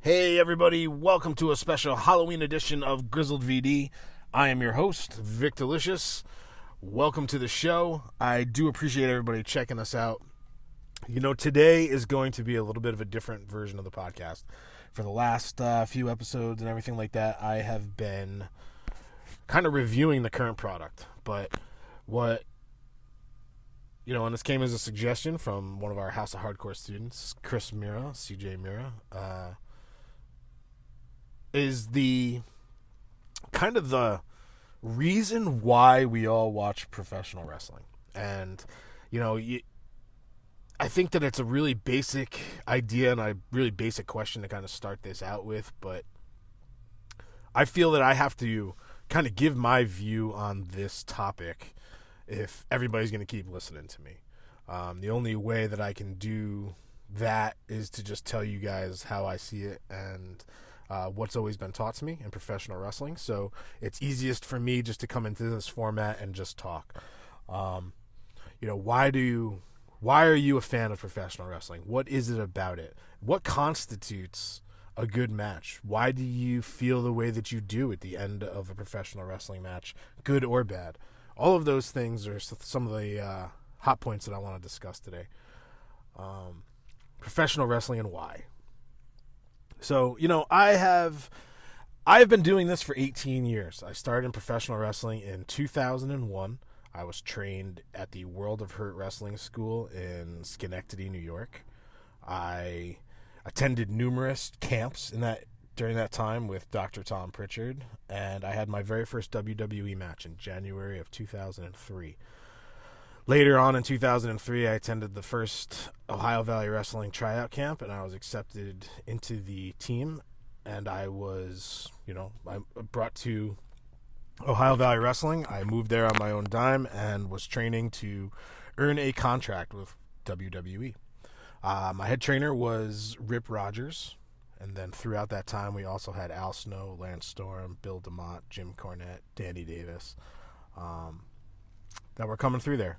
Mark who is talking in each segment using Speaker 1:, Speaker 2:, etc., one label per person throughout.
Speaker 1: Hey everybody, welcome to a special Halloween edition of Grizzled VD. I am your host, Vic Delicious. Welcome to the show. I do appreciate everybody checking us out. You know, today is going to be a little bit of a different version of the podcast. For the last few episodes and everything like that, I have been kind of reviewing the current product. But and this came as a suggestion from one of our House of Hardcore students, Chris Mira, CJ Mira, is the kind of the reason why we all watch professional wrestling. And, I think that it's a really basic idea and a really basic question to kind of start this out with, but I feel that I have to kind of give my view on this topic if everybody's going to keep listening to me. The only way that I can do that is to just tell you guys how I see it and what's always been taught to me in professional wrestling. So it's easiest for me just to come into this format and just talk. Why are you a fan of professional wrestling? What is it about it? What constitutes a good match? Why do you feel the way that you do at the end of a professional wrestling match, good or bad? All of those things are some of the hot points that I want to discuss today. Professional wrestling and why. So, I've been doing this for 18 years. I started in professional wrestling in 2001. I was trained at the World of Hurt Wrestling School in Schenectady, New York. I attended numerous camps during that time with Dr. Tom Pritchard, and I had my very first WWE match in January of 2003. Later on in 2003, I attended the first Ohio Valley Wrestling tryout camp, and I was accepted into the team, and I was, brought to Ohio Valley Wrestling. I moved there on my own dime and was training to earn a contract with WWE. My head trainer was Rip Rogers, and then throughout that time, we also had Al Snow, Lance Storm, Bill DeMott, Jim Cornette, Danny Davis, that were coming through there.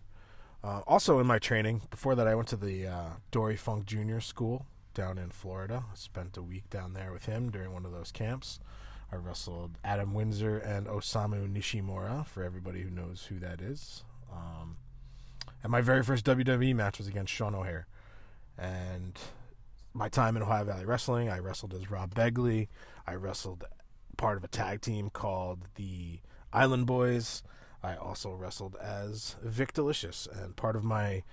Speaker 1: Also in my training, before that I went to the Dory Funk Jr. School down in Florida. I spent a week down there with him during one of those camps. I wrestled Adam Windsor and Osamu Nishimura, for everybody who knows who that is. And my very first WWE match was against Sean O'Hare. And my time in Ohio Valley Wrestling, I wrestled as Rob Begley. I wrestled part of a tag team called the Island Boys. I also wrestled as Vic Delicious, and part of my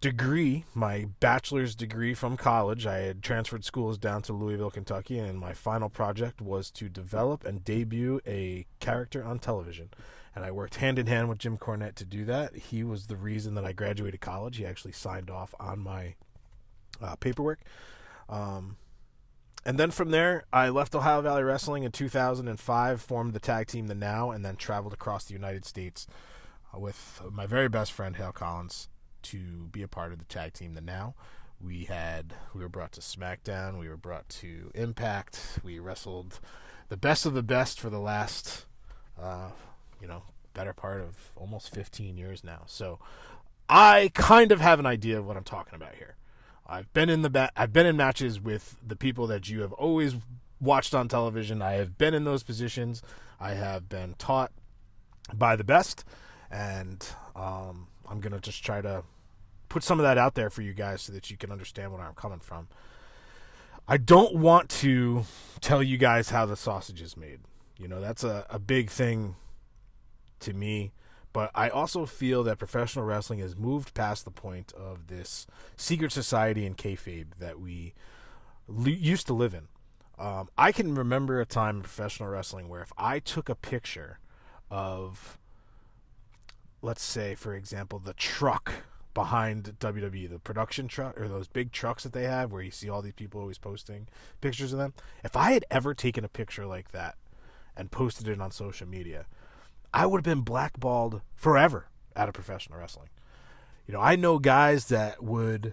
Speaker 1: degree, my bachelor's degree from college, I had transferred schools down to Louisville, Kentucky, and my final project was to develop and debut a character on television. And I worked hand in hand with Jim Cornette to do that. He was the reason that I graduated college. He actually signed off on my paperwork. And then from there, I left Ohio Valley Wrestling in 2005, formed the tag team The Now, and then traveled across the United States with my very best friend, Hale Collins, to be a part of the tag team The Now. We were brought to SmackDown, we were brought to Impact, we wrestled the best of the best for the last, better part of almost 15 years now. So I kind of have an idea of what I'm talking about here. I've been in matches with the people that you have always watched on television. I have been in those positions. I have been taught by the best, and I'm gonna just try to put some of that out there for you guys so that you can understand where I'm coming from. I don't want to tell you guys how the sausage is made. That's a big thing to me. But I also feel that professional wrestling has moved past the point of this secret society and kayfabe that we used to live in. I can remember a time in professional wrestling where if I took a picture of, let's say, for example, the truck behind WWE, the production truck, or those big trucks that they have where you see all these people always posting pictures of them. If I had ever taken a picture like that and posted it on social media, I would have been blackballed forever out of professional wrestling. I know guys that would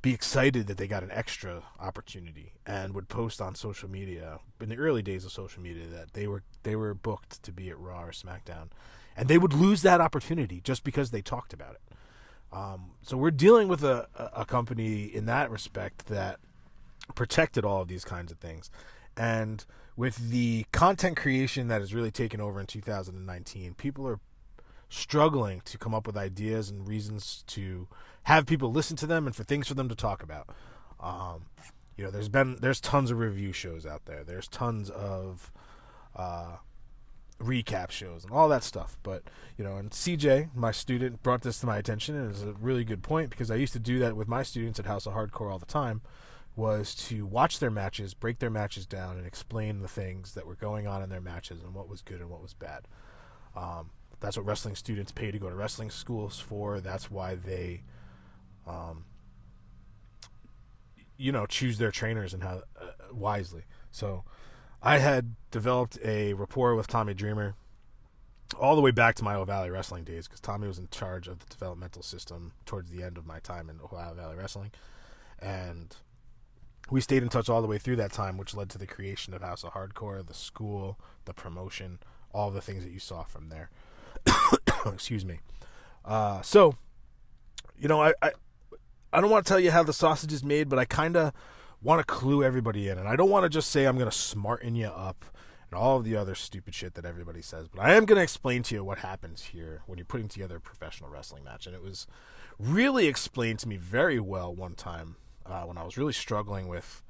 Speaker 1: be excited that they got an extra opportunity and would post on social media in the early days of social media that they were booked to be at Raw or SmackDown, and they would lose that opportunity just because they talked about it. So we're dealing with a company in that respect that protected all of these kinds of things. And with the content creation that has really taken over in 2019, people are struggling to come up with ideas and reasons to have people listen to them and for things for them to talk about. There's tons of review shows out there. There's tons of recap shows and all that stuff. But, and CJ, my student, brought this to my attention, and it's a really good point, because I used to do that with my students at House of Hardcore all the time, was to watch their matches, break their matches down, and explain the things that were going on in their matches and what was good and what was bad. That's what wrestling students pay to go to wrestling schools for. That's why they choose their trainers and how wisely. So I had developed a rapport with Tommy Dreamer all the way back to my Ohio Valley Wrestling days, because Tommy was in charge of the developmental system towards the end of my time in Ohio Valley Wrestling. And we stayed in touch all the way through that time, which led to the creation of House of Hardcore, the school, the promotion, all the things that you saw from there. Excuse me. I don't want to tell you how the sausage is made, but I kind of want to clue everybody in. And I don't want to just say I'm going to smarten you up and all of the other stupid shit that everybody says. But I am going to explain to you what happens here when you're putting together a professional wrestling match. And it was really explained to me very well one time when I was really struggling with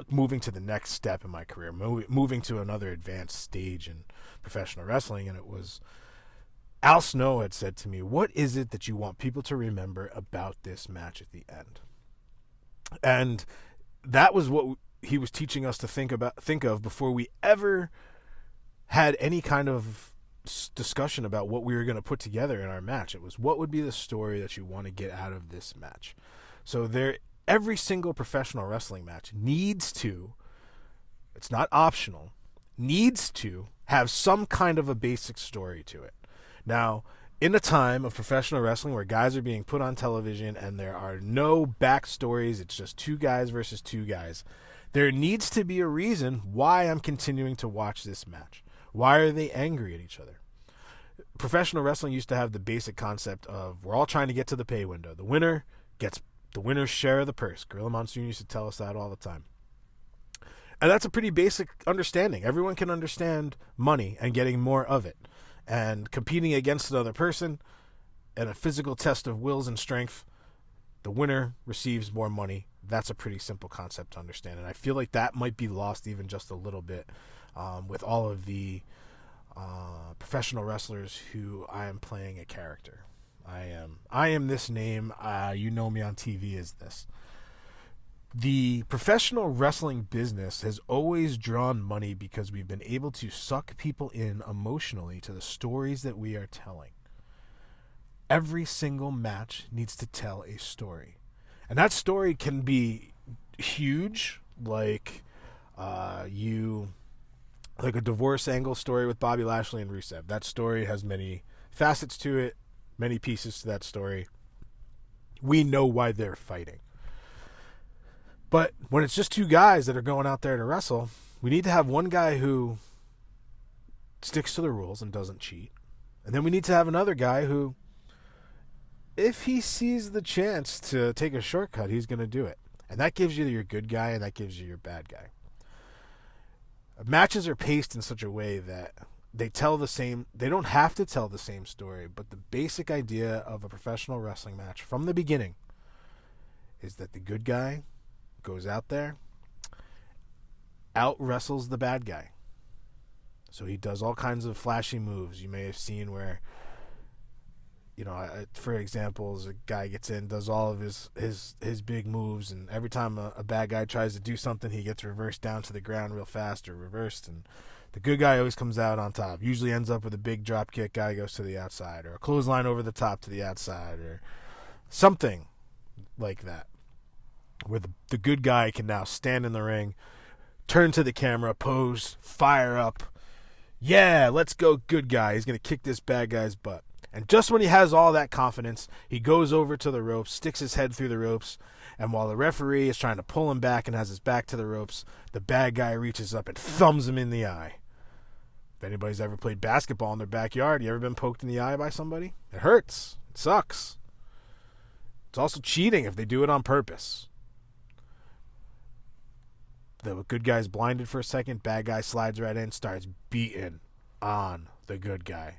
Speaker 1: moving to the next step in my career, moving to another advanced stage in professional wrestling. And it was Al Snow had said to me, "What is it that you want people to remember about this match at the end?" And that was what he was teaching us to think of before we ever had any kind of discussion about what we were going to put together in our match. It was, what would be the story that you want to get out of this match? So every single professional wrestling match needs to, it's not optional, needs to have some kind of a basic story to it. Now, in a time of professional wrestling where guys are being put on television and there are no backstories, it's just two guys versus two guys, there needs to be a reason why I'm continuing to watch this match. Why are they angry at each other? Professional wrestling used to have the basic concept of, we're all trying to get to the pay window. The winner gets the winner's share of the purse. Gorilla Monsoon used to tell us that all the time. And that's a pretty basic understanding. Everyone can understand money and getting more of it. And competing against another person in a physical test of wills and strength, the winner receives more money. That's a pretty simple concept to understand. And I feel like that might be lost even just a little bit with all of the professional wrestlers who I am playing a character. I am this name. You know me on TV as this. The professional wrestling business has always drawn money because we've been able to suck people in emotionally to the stories that we are telling. Every single match needs to tell a story. And that story can be huge, like a divorce angle story with Bobby Lashley and Rusev. That story has many facets to it, many pieces to that story. We know why they're fighting. But when it's just two guys that are going out there to wrestle, we need to have one guy who sticks to the rules and doesn't cheat. And then we need to have another guy who, if he sees the chance to take a shortcut, he's going to do it. And that gives you your good guy and that gives you your bad guy. Matches are paced in such a way that they don't have to tell the same story, but the basic idea of a professional wrestling match from the beginning is that the good guy goes out there, out wrestles the bad guy. So he does all kinds of flashy moves. You may have seen where, for example, a guy gets in, does all of his big moves, and every time a bad guy tries to do something, he gets reversed down to the ground real fast or reversed, and the good guy always comes out on top. Usually ends up with a big drop kick, guy goes to the outside, or a clothesline over the top to the outside, or something like that, where the good guy can now stand in the ring, turn to the camera, pose, fire up. Yeah, let's go, good guy. He's going to kick this bad guy's butt. And just when he has all that confidence, he goes over to the ropes, sticks his head through the ropes, and while the referee is trying to pull him back and has his back to the ropes, the bad guy reaches up and thumbs him in the eye. If anybody's ever played basketball in their backyard, you ever been poked in the eye by somebody? It hurts. It sucks. It's also cheating if they do it on purpose. The good guy's blinded for a second. Bad guy slides right in, starts beating on the good guy.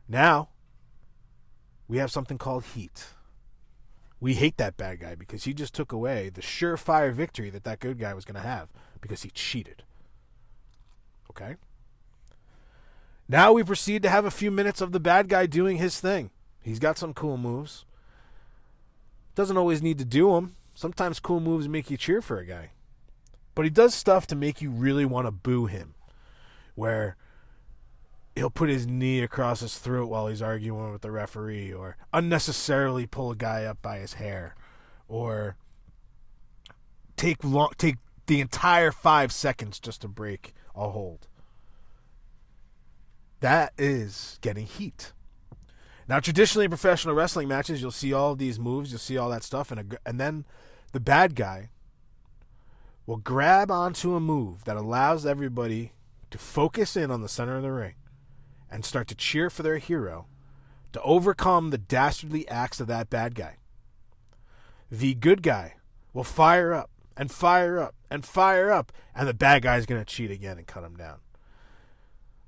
Speaker 1: Now, we have something called heat. We hate that bad guy because he just took away the surefire victory that good guy was going to have because he cheated. Okay? Now we proceed to have a few minutes of the bad guy doing his thing. He's got some cool moves. Doesn't always need to do them. Sometimes cool moves make you cheer for a guy. But he does stuff to make you really want to boo him. Where he'll put his knee across his throat while he's arguing with the referee, or unnecessarily pull a guy up by his hair, or take the entire 5 seconds just to break a hold. That is getting heat. Now, traditionally in professional wrestling matches, you'll see all of these moves, you'll see all that stuff, and then the bad guy will grab onto a move that allows everybody to focus in on the center of the ring and start to cheer for their hero to overcome the dastardly acts of that bad guy. The good guy will fire up and fire up and fire up, and the bad guy is going to cheat again and cut him down.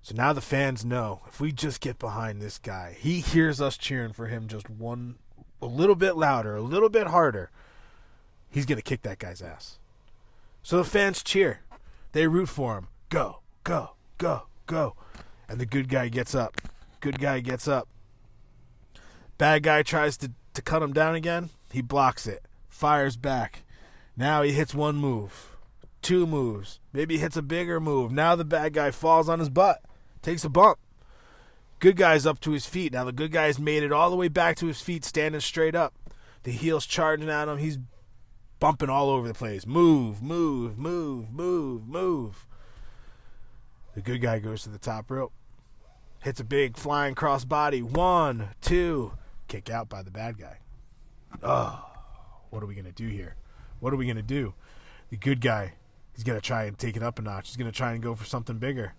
Speaker 1: So now the fans know, if we just get behind this guy, he hears us cheering for him just a little bit louder, a little bit harder, he's going to kick that guy's ass. So the fans cheer. They root for him. Go, go, go, go. And the good guy gets up. Good guy gets up. Bad guy tries to cut him down again. He blocks it. Fires back. Now he hits one move. 2 moves. Maybe he hits a bigger move. Now the bad guy falls on his butt. Takes a bump. Good guy's up to his feet. Now the good guy's made it all the way back to his feet, standing straight up. The heel's charging at him. He's bumping all over the place. Move, move, move, move, move. The good guy goes to the top rope. Hits a big flying crossbody. 1, 2. Kick out by the bad guy. Oh, what are we going to do here? What are we going to do? The good guy, he's going to try and take it up a notch. He's going to try and go for something bigger.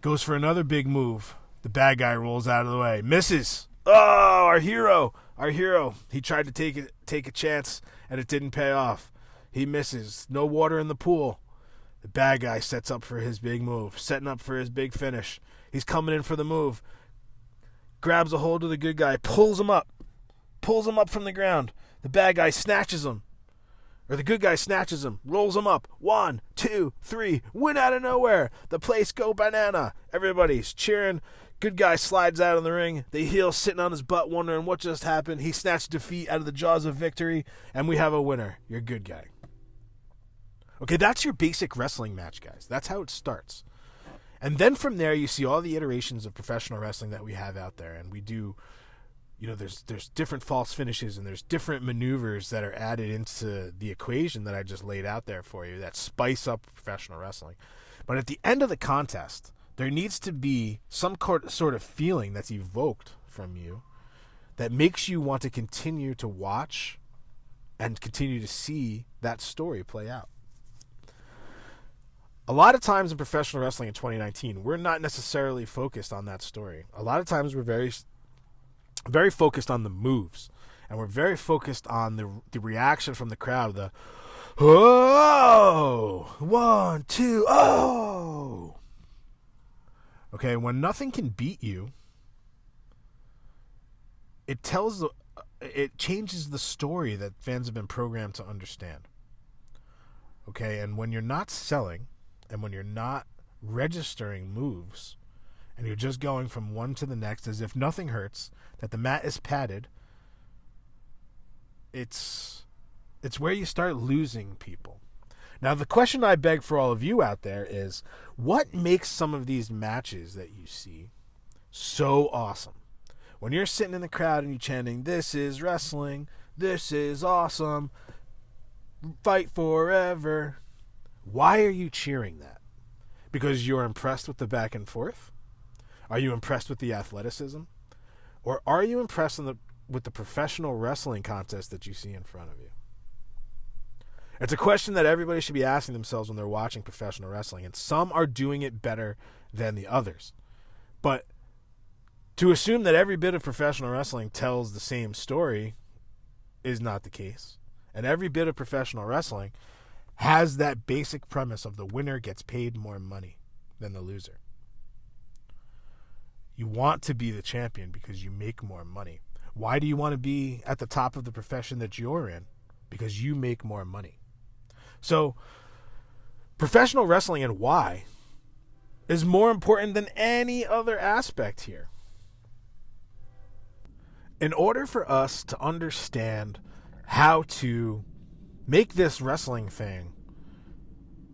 Speaker 1: Goes for another big move. The bad guy rolls out of the way. Misses. Oh, our hero. Our hero. He tried to take a chance, and it didn't pay off. He misses. No water in the pool. The bad guy sets up for his big move. Setting up for his big finish. He's coming in for the move. Grabs a hold of the good guy. Pulls him up. Pulls him up from the ground. The bad guy snatches him. Or the good guy snatches him, rolls him up. 1, 2, 3. Win out of nowhere. The place go banana. Everybody's cheering. Good guy slides out of the ring. The heel sitting on his butt wondering what just happened. He snatched defeat out of the jaws of victory. And we have a winner. You're a good guy. Okay, that's your basic wrestling match, guys. That's how it starts. And then from there, you see all the iterations of professional wrestling that we have out there. And we do... there's different false finishes and there's different maneuvers that are added into the equation that I just laid out there for you that spice up professional wrestling. But at the end of the contest, there needs to be some sort of feeling that's evoked from you that makes you want to continue to watch and continue to see that story play out. A lot of times in professional wrestling in 2019, we're not necessarily focused on that story. A lot of times we're very focused on the moves, and we're very focused on the reaction from the crowd. The oh, 1, 2, oh. Okay, when nothing can beat you, it changes the story that fans have been programmed to understand. Okay, and when you're not selling, and when you're not registering moves, and you're just going from one to the next as if nothing hurts, that the mat is padded, it's where you start losing people. Now, the question I beg for all of you out there is, what makes some of these matches that you see so awesome? When you're sitting in the crowd and you're chanting, "This is wrestling, this is awesome, fight forever," why are you cheering that? Because you're impressed with the back and forth? Are you impressed with the athleticism? Or are you impressed with the professional wrestling contest that you see in front of you? It's a question that everybody should be asking themselves when they're watching professional wrestling, and some are doing it better than the others. But to assume that every bit of professional wrestling tells the same story is not the case. And every bit of professional wrestling has that basic premise of the winner gets paid more money than the loser. You want to be the champion because you make more money. Why do you want to be at the top of the profession that you're in? Because you make more money. So, professional wrestling and why is more important than any other aspect here. In order for us to understand how to make this wrestling thing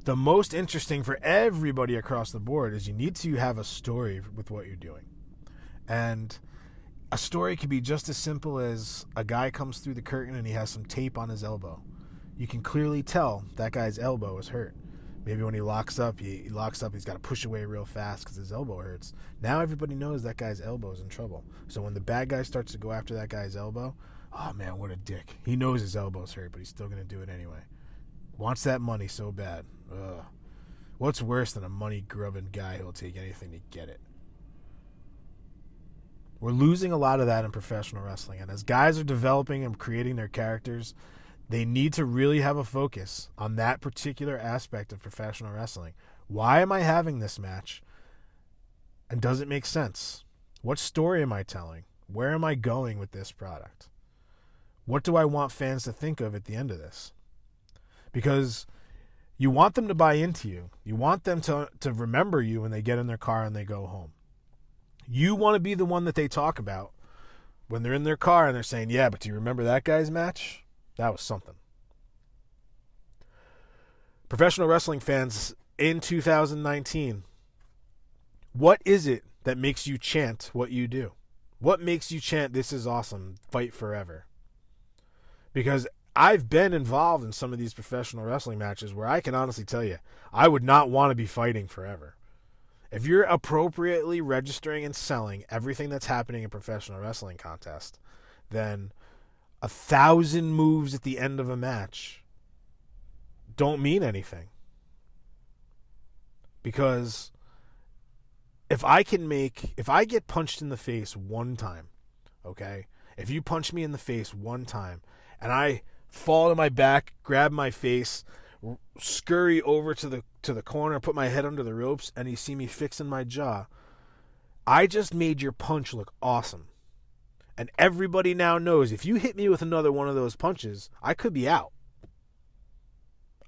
Speaker 1: the most interesting for everybody across the board, is you need to have a story with what you're doing. And a story could be just as simple as a guy comes through the curtain and he has some tape on his elbow. You can clearly tell that guy's elbow is hurt. Maybe when he locks up, he's got to push away real fast because his elbow hurts. Now everybody knows that guy's elbow is in trouble. So when the bad guy starts to go after that guy's elbow, oh man, what a dick. He knows his elbow's hurt, but he's still going to do it anyway. Wants that money so bad. Ugh. What's worse than a money-grubbing guy who'll take anything to get it? We're losing a lot of that in professional wrestling. And as guys are developing and creating their characters, they need to really have a focus on that particular aspect of professional wrestling. Why am I having this match? And does it make sense? What story am I telling? Where am I going with this product? What do I want fans to think of at the end of this? Because you want them to buy into you. You want them to remember you when they get in their car and they go home. You want to be the one that they talk about when they're in their car and they're saying, yeah, but do you remember that guy's match? That was something. Professional wrestling fans in 2019, what is it that makes you chant what you do? What makes you chant, this is awesome, fight forever? Because I've been involved in some of these professional wrestling matches where I can honestly tell you, I would not want to be fighting forever. If you're appropriately registering and selling everything that's happening in professional wrestling contest, then 1,000 moves at the end of a match don't mean anything. Because if I get punched in the face one time, okay? If you punch me in the face one time and I fall to my back, grab my face, scurry over to the corner, put my head under the ropes, and you see me fixing my jaw, I just made your punch look awesome. And everybody now knows if you hit me with another one of those punches, I could be out.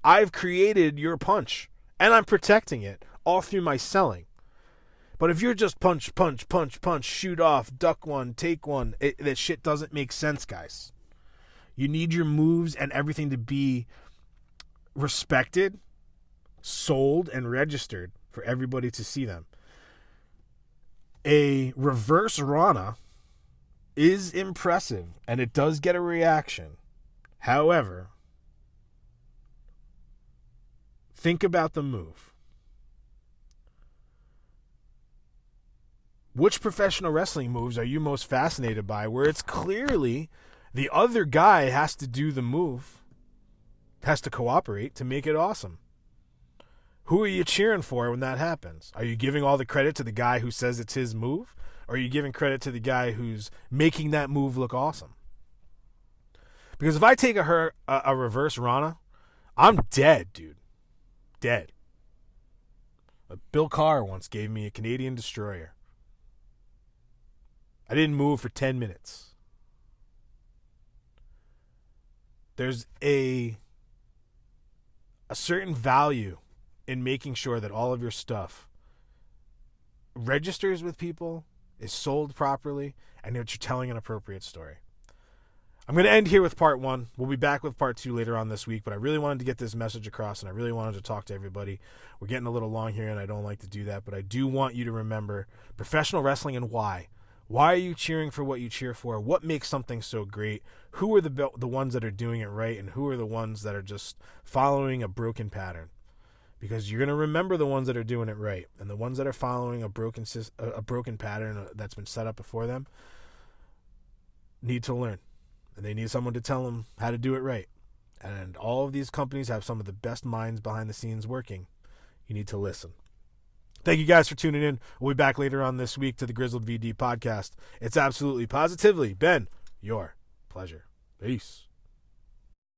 Speaker 1: I've created your punch, and I'm protecting it all through my selling. But if you're just punch, punch, punch, punch, shoot off, duck one, take one, that shit doesn't make sense, guys. You need your moves and everything to be respected, sold, and registered for everybody to see them. A reverse Rana is impressive, and it does get a reaction. However, think about the move. Which professional wrestling moves are you most fascinated by where it's clearly the other guy has to do the move, has to cooperate to make it awesome? Who are you cheering for when that happens? Are you giving all the credit to the guy who says it's his move? Or are you giving credit to the guy who's making that move look awesome? Because if I take a reverse Rana, I'm dead, dude. Dead. Bill Carr once gave me a Canadian Destroyer. I didn't move for 10 minutes. There's a certain value in making sure that all of your stuff registers with people, is sold properly, and that you're telling an appropriate story. I'm going to end here with part 1. We'll be back with part 2 later on this week, but I really wanted to get this message across, and I really wanted to talk to everybody. We're getting a little long here, and I don't like to do that, but I do want you to remember professional wrestling and why. Why are you cheering for what you cheer for? What makes something so great? Who are the ones that are doing it right, and who are the ones that are just following a broken pattern? Because you're going to remember the ones that are doing it right, and the ones that are following a broken pattern that's been set up before them need to learn, and they need someone to tell them how to do it right. And all of these companies have some of the best minds behind the scenes working. You need to listen. Thank you guys for tuning in. We'll be back later on this week to the Grizzled VD podcast. It's absolutely, positively been your pleasure. Peace.